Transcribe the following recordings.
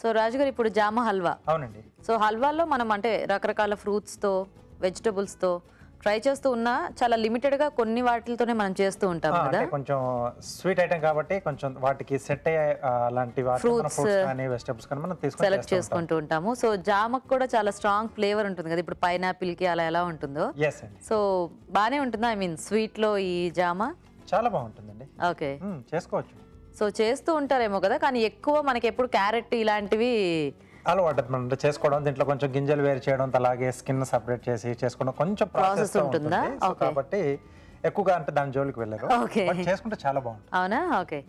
So రాజుగారు ఇప్పుడు జామ హల్వా. అవునండి. సో హల్వాలో మనం అంటే రకరకాల ఫ్రూట్స్తో వెజిటబుల్స్తో ట్రై చేస్తూ ఉన్నా చాలా లిమిటెడ్గా కొన్ని వాటితోనే మనం చేస్తూ ఉంటాం కదా. కొంచెం స్వీట్ ఐటమ్ కాబట్టి కొంచెం వాటికి సెట్ అయ్యే అలాంటి ఫ్రూట్స్ కానీ వెజిటబుల్స్ కానీ మనం తీసుకొని సెలెక్ట్ చేసుకుంటూ ఉంటాము. సో జామకు కూడా చాలా స్ట్రాంగ్ ఫ్లేవర్ ఉంటుంది కదా, ఇప్పుడు పైనాపిల్కి అలా ఎలా ఉంటుందో. సో బాగానే ఉంటుందా? ఐ మీన్ స్వీట్లో ఈ జామ చాలా బాగుంటుందండి. ఓకే, చేసుకోవచ్చు. సో చేస్తూ ఉంటారేమో కదా, కానీ ఎక్కువ మనకి ఎప్పుడు క్యారెట్ ఇలాంటివి అలవాటు మనం చేసుకోవడం, దీంట్లో కొంచెం గింజలు వేరు చేయడం, అలాగే స్కిన్ సపరేట్ చేసి చేసుకోవడం కొంచెం ప్రాసెస్ ఉంటుందా కాబట్టి ఎక్కువగా అంటే దాని జోలికి వెళ్ళారు. చేసుకుంటే చాలా బాగుంటుంది. అవునా? Okay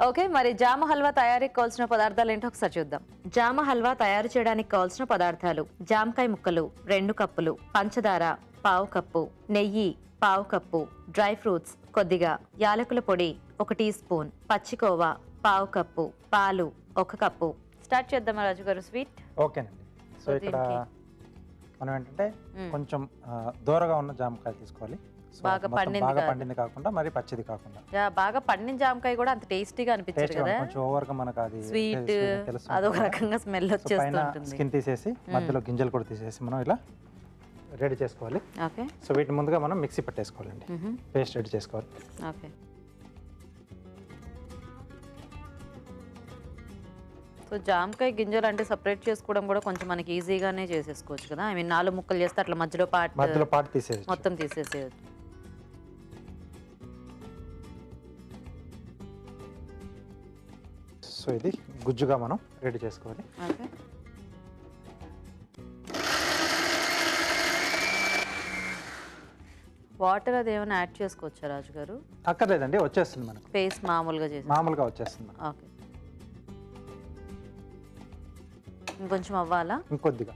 okay. మరి జామ హల్వా తయారీకి కావాల్సిన పదార్థాలు ఏంటో ఒకసారి చూద్దాం. జామ హల్వా తయారు చేయడానికి కావాల్సిన పదార్థాలు: జామకాయ ముక్కలు 2 కప్పులు, పంచదార 1/2 కప్పు, నెయ్యి 1/2 కప్పు, డ్రై ఫ్రూట్స్ కొద్దిగా, యాలకుల పొడి 1 టీ స్పూన్, పచ్చికోవా 1/2 కప్పు, పాలు 1 కప్పు. స్టార్ట్ చేద్దామా రాజు గారు స్వీట్? ఓకేనండి. సో ఇక్కడ మనం ఏంటంటే కొంచెం దూరగా ఉన్న జామకాయ తీసుకోవాలి. బాగా పండింది కాకుండా మరి పచ్చిది కాకుండా. బాగా పండిన జామకాయ కూడా అంత టేస్టీగా అనిపించదు కదా, కొంచెం ఓవర్గా మనకు అది స్వీట్ అదొక రకంగా స్మెల్ వచ్చేస్తూ ఉంటుంది. స్కిన్ తీసేసి మధ్యలో గింజలు కూడా తీసేసి మనం ఇలా రెడీ చేసుకోవాలి. ఓకే. సో వీటిని ముందుగా మనం మిక్సీ పట్టేసుకోవాలండి, పేస్ట్ రెడీ చేసుకోవాలి. ఓకే. సో జామకాయ గింజలు అంటే సపరేట్ చేసుకోవడం కూడా కొంచెం మనకి ఈజీగానే చేసేసుకోవచ్చు కదా. ఐ మీన్ 4 ముక్కలు చేస్తే అట్లా మధ్యలో పార్ట్ తీసేసి మొత్తం తీసేసేయచ్చు. సో ఇది గుజ్జుగా మనం రెడీ చేసుకోవాలి. ఓకే. వాటర్ అది ఏమైనా యాడ్ చేసుకోవచ్చా రాజు గారు? అక్కర్లేదండి, వచ్చేస్తుంది మనకు పేస్ట్ మామూలుగా వచ్చేస్తుంది. ఓకే. ఇంకొంచెం అవ్వాలా? ఇంకొద్దిగా.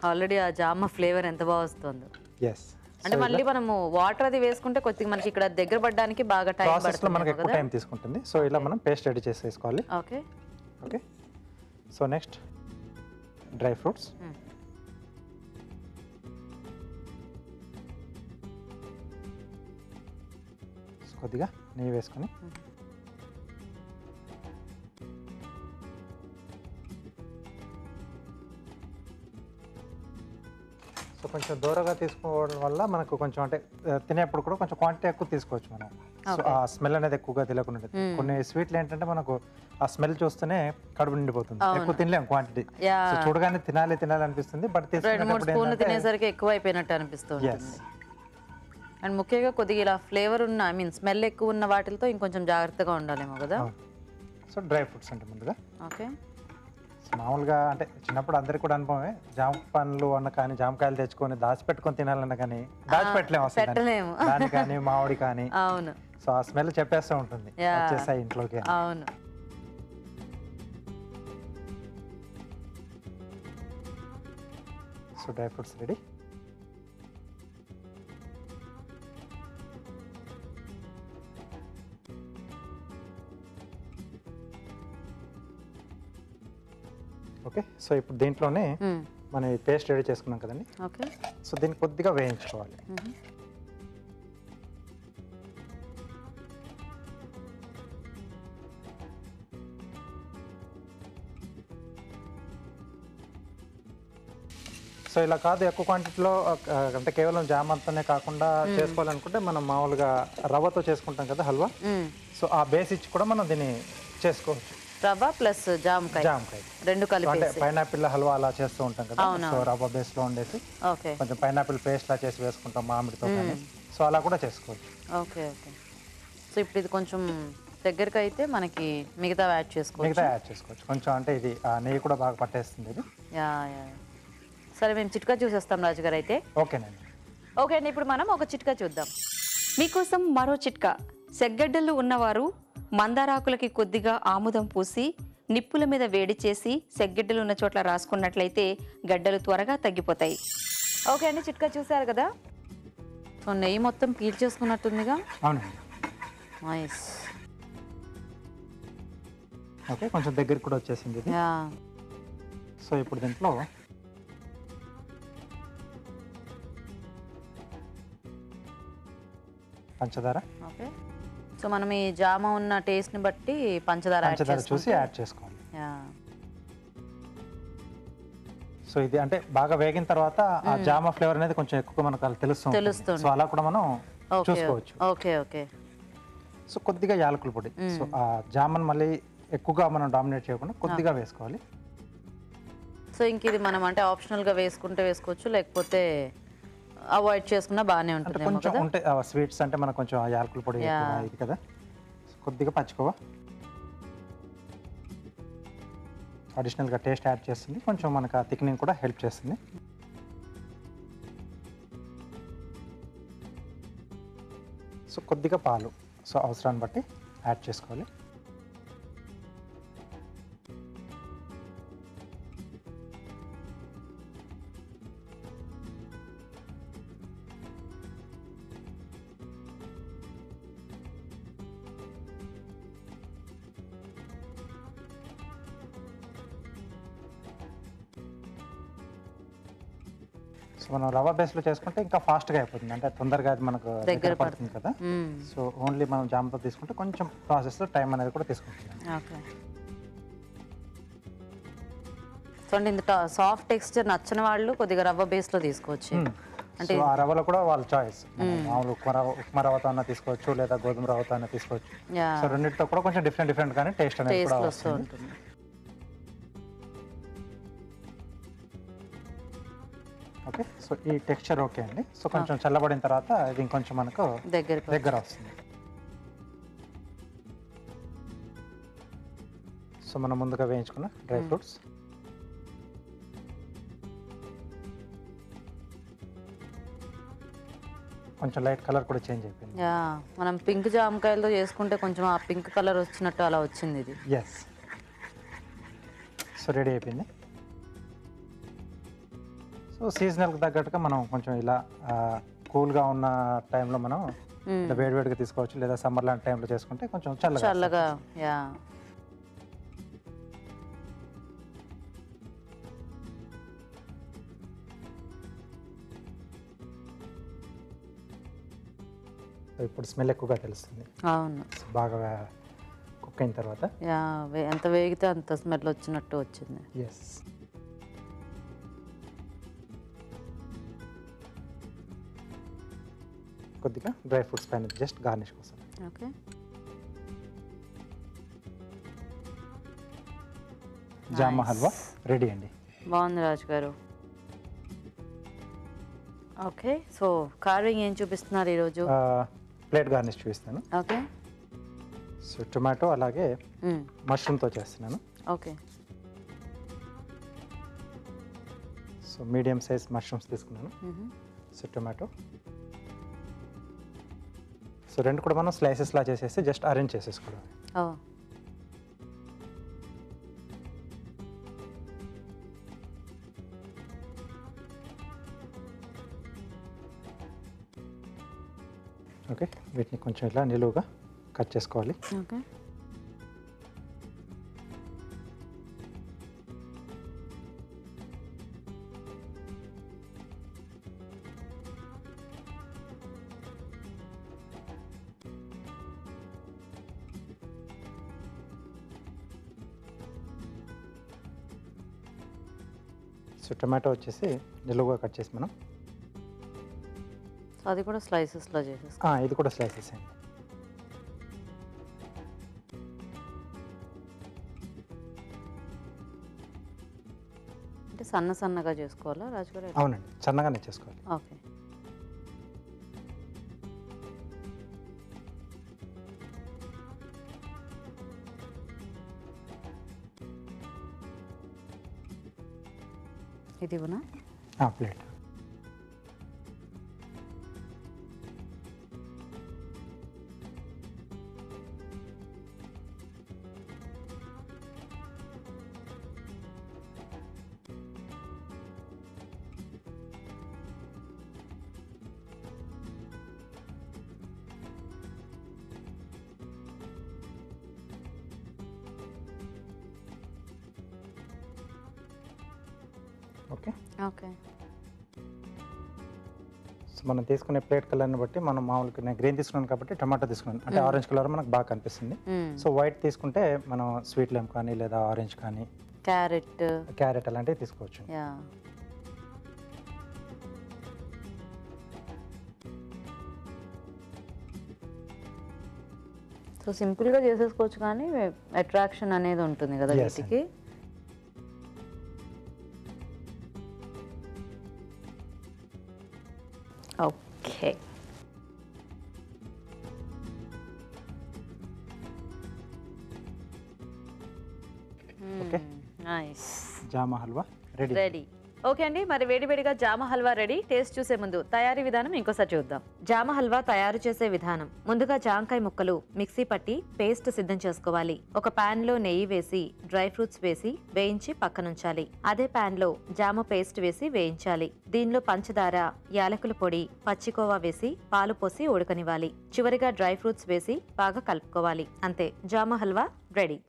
ఆల్రెడీ ఆ జామ ఫ్లేవర్ ఎంత బాగా వస్తుందో. అంటే మళ్ళీ మనము వాటర్ అది వేసుకుంటే కొద్దిగా మనకి ఇక్కడ దగ్గర పడడానికి బాగా టైం పడుతుంది, మనకి ఎక్కువ టైం తీసుకుంటుంది. సో ఇలా మనం పేస్ట్ రెడీ చేసేసుకోవాలి. Okay okay. So next dry fruits. కొద్దిగా నెయ్యి వేసుకొని సో కొంచెం దూరంగా తీసుకోవడం వల్ల మనకు కొంచెం అంటే తినేప్పుడు కూడా కొంచెం క్వాంటిటీ ఎక్కువ తీసుకోవచ్చు మనం. సో ఆ స్మెల్ అనేది ఎక్కువగా తెలియకుండా. కొన్ని స్వీట్లు ఏంటంటే మనకు ఆ స్మెల్ చూస్తేనే కడుపు నిండిపోతుంది, ఎక్కువ తినలేం క్వాంటిటీ. చూడగానే తినాలి అనిపిస్తుంది, బట్ తినేసరికి ఎక్కువ అయిపోయినట్టు అనిపిస్తుంది. అండ్ ముఖ్యంగా కొద్దిగా ఇలా ఫ్లేవర్ ఉన్న ఐ మీన్ స్మెల్ ఎక్కువ ఉన్న వాటితో ఇంకొంచెం జాగ్రత్తగా ఉండాలేమో కదా. సో డ్రై ఫ్రూట్స్ అంటే ముందుగా ఓకే. మామూలుగా అంటే చిన్నప్పుడు అందరికి కూడా అనుభవమే, జామ పండ్లు అన్న కానీ జామకాయలు తెచ్చుకొని దాచిపెట్టుకొని తినాలన్న కానీ దాచిపెట్టలేము దాని కానీ మామిడి కానీ. అవును. సో ఆ స్మెల్ చెప్పేస్తూ ఉంటుంది వచ్చేసాయి ఇంట్లోకి. అవును. So dry fruits ready. Okay. So ఇప్పుడు దీంట్లోనే మనం పేస్ట్ రెడీ చేసుకున్నాం కదండి. ఓకే. సో దీన్ని కొద్దిగా వేయించుకోవాలి. సో ఇలా కాదు, ఎక్కువ క్వాంటిటీలో అంటే కేవలం జామ అంతానే కాకుండా చేసుకోవాలనుకుంటే మనం మామూలుగా రవ్వతో చేసుకుంటాం కదా హల్వా. సో ఆ బేస్ ఇచ్చి కూడా మనం దీన్ని చేసుకోవచ్చు. రవ్వ ప్లస్ జామకాయ రెండు కలిపి అంటే పైనాపిల్ హల్వా అలా చేస్తూ ఉంటాం కదా. సో రవ్వ బేస్ లో ఉండేసి కొంచెం పైనాపిల్ పేస్ట్ లా చేసి వేసుకుంటాం మామిడితో కానీ. సో అలా కూడా చేసుకోవచ్చు. Okay okay. సో ఇప్పుడు ఇది కొంచెం దగ్గరికి అయితే మనకి మిగతా యాడ్ చేసుకోవచ్చు. కొంచెం అంటే ఇది నెయ్యి కూడా బాగా పట్టేస్తుంది ఇది. సరే మేము చిట్కా చూసేస్తాం రాజుగారు అయితే. ఓకేనండి. ఓకే అండి, ఇప్పుడు మనం ఒక చిట్కా చూద్దాం. మీకోసం మరో చిట్కా. సెగ్గడ్డలు ఉన్నవారు మందారాకులకి కొద్దిగా ఆముదం పూసి నిప్పుల మీద వేడి చేసి సెగ్గడ్డలు ఉన్న చోట్ల రాసుకున్నట్లయితే గడ్డలు త్వరగా తగ్గిపోతాయి. ఓకే అండి, చిట్కా చూసారు కదా. సో నెయ్యి మొత్తం పీల్చేసుకున్నట్టుందిగా. అవునండి. నైస్. ఓకే, కొంచెం దగ్గరికి కూడా వచ్చేసింది ఇది. సో ఇప్పుడు దీంట్లో పంచదార. ఓకే. సో మనం ఈ జామ ఉన్న టేస్ట్ని బట్టి పంచదార చూసి యాడ్ చేసుకోవాలి. యా. సో ఇది అంటే బాగా వేగిన తర్వాత ఆ జామ ఫ్లేవర్ అనేది కొంచెం ఎక్కువ మనకు తెలుస్తుంది. సో అలా కూడా మనం చూసుకోవచ్చు. Okay okay. సో కొద్దిగా యాలకుల పొడి. సో ఆ జామను మళ్ళీ ఎక్కువగా మనం డామినేట్ చేయకుండా కొద్దిగా వేసుకోవాలి. సో ఇంక ఇది మనం అంటే ఆప్షనల్గా వేసుకోవచ్చు, లేకపోతే అవాయిడ్ చేసుకున్నా బాగానే ఉంటుంది. కొంచెం ఉంటే స్వీట్స్ అంటే మనకు కొంచెం యాలకుల పొడి ఇది కదా. కొద్దిగా పచ్చికోవా అడిషనల్గా టేస్ట్ యాడ్ చేస్తుంది, కొంచెం మనకు ఆ థిక్నింగ్ కూడా హెల్ప్ చేస్తుంది. సో కొద్దిగా పాలు సో అవసరాన్ని బట్టి యాడ్ చేసుకోవాలి. సో మనం రవ్వ బేస్లో చేసుకుంటే ఇంకా ఫాస్ట్గా అయిపోతుంది, అంటే తొందరగా అది మనకు దగ్గర పడుతుంది కదా. సో ఓన్లీ మనం జామతో తీసుకుంటే కొంచెం ప్రాసెస్లో టైం అనేది కూడా తీసుకుంటుంది. ఓకే. సో అంటే ఇంత సాఫ్ట్ టెక్స్చర్ నచ్చని వాళ్ళు కొద్దిగా రవ్వ బేస్లో తీసుకోవచ్చు. అంటే ఆ రవ్వలో కూడా వాళ్ళ చాయిస్, మామూలు ఉప్మా రవ్వతో అన్న తీసుకోవచ్చు లేదా గోధుమ రవ్వతో అన్న తీసుకోవచ్చు. సో రెండింటితో కూడా కొంచెం డిఫరెంట్ కానీ టేస్ట్ అనేది కూడా వస్తుంది. ఓకే. సో ఈ టెక్స్చర్ ఓకే అండి. సో కొంచెం చల్లబడిన తర్వాత ఇది ఇంకొంచెం మనకు దగ్గర వస్తుంది. సో మనం ముందుగా వేయించుకున్న డ్రై ఫ్రూట్స్, కొంచెం లైట్ కలర్ కూడా చేంజ్ అయిపోయింది. మనం పింక్ జామకాయలతో చేసుకుంటే కొంచెం ఆ పింక్ కలర్ వచ్చినట్టు అలా వచ్చింది ఇది. ఎస్. సో రెడీ అయిపోయింది. సో సీజనల్కి తగ్గట్టుగా మనం కొంచెం ఇలా కూల్గా ఉన్న టైంలో మనం వేడివేడిగా తీసుకోవచ్చు, లేదా సమ్మర్ లాంటి టైంలో చేసుకుంటే కొంచెం చల్లగా. యా. ఇప్పుడు స్మెల్ ఎక్కువగా తెలుస్తుంది. అవును, బాగా కుక్ అయిన తర్వాత. యా, ఎంత వేగితే అంత స్మెల్ వచ్చినట్టు వచ్చింది. ఎస్. కొద్దిగా డ్రై ఫ్రూట్స్ పైన జస్ట్ గార్నిష్ కోసం. ఓకే. జామ హల్వా రెడీ అండి. బాగుంది రాజు గారు. ఓకే. సో కార్వింగ్ ఏం చూపిస్తున్నారు ఈరోజు? ప్లేట్ గార్నిష్ చూపిస్తాను. ఓకే. సో టొమాటో అలాగే మష్రూమ్తో చేస్తున్నాను. Okay. So medium size mushrooms తీసుకున్నాను. సో టొమాటో, సో రెండు కూడా మనం స్లైసెస్లా చేసేసి జస్ట్ అరేంజ్ చేసేసుకోవడం. ఓకే. వీటిని కొంచెం ఇలా నిలువుగా కట్ చేసుకోవాలి. ఓకే. సో టొమాటో వచ్చేసి నిలువుగా కట్ చేసి మనం అది కూడా స్లైసెస్లో చేసేస్తాం. ఇది కూడా స్లైసెస్ అండి. అంటే సన్నగా చేసుకోవాలా రాజుగారు? అవునండి, సన్నగానే చేసుకోవాలి. ఓకే. ఇది ప్లేట్. ఓకే. ఓకే. సో మనం తీసుకునే ప్లేట్ కలర్ని బట్టి మనం మామూలుగా నేను గ్రీన్ తీసుకున్నాను కాబట్టి టమాటో తీసుకున్నాను, అంటే ఆరెంజ్ కలర్ మనకు బాగా కనిపిస్తుంది. సో వైట్ తీసుకుంటే మనం స్వీట్ లెమ్ కానీ లేదా ఆరెంజ్ కానీ క్యారెట్ అలాంటివి తీసుకోవచ్చు. సో సింపుల్గా చేసేసుకోవచ్చు కానీ అట్రాక్షన్ అనేది ఉంటుంది కదా వీటికి. Okay, okay, nice. జామ హల్వా రెడీ. రెడీ. ఓకే అండి, మరి వేడివేడిగా జామ హల్వా రెడీ. టేస్ట్ చూసే ముందు తయారీ విధానం ఇంకోసారి చూద్దాం. జామ హల్వా తయారు చేసే విధానం: ముందుగా జామకాయ ముక్కలు మిక్సీ పట్టి పేస్ట్ సిద్ధం చేసుకోవాలి. ఒక పాన్ లో నెయ్యి వేసి డ్రై ఫ్రూట్స్ వేసి వేయించి పక్కనుంచాలి. అదే పాన్ లో జామ పేస్ట్ వేసి వేయించాలి. దీనిలో పంచదార, యాలకుల పొడి, పచ్చికోవా వేసి పాలు పోసి ఉడకనివ్వాలి. చివరిగా డ్రై ఫ్రూట్స్ వేసి బాగా కలుపుకోవాలి. అంతే, జామ హల్వా రెడీ.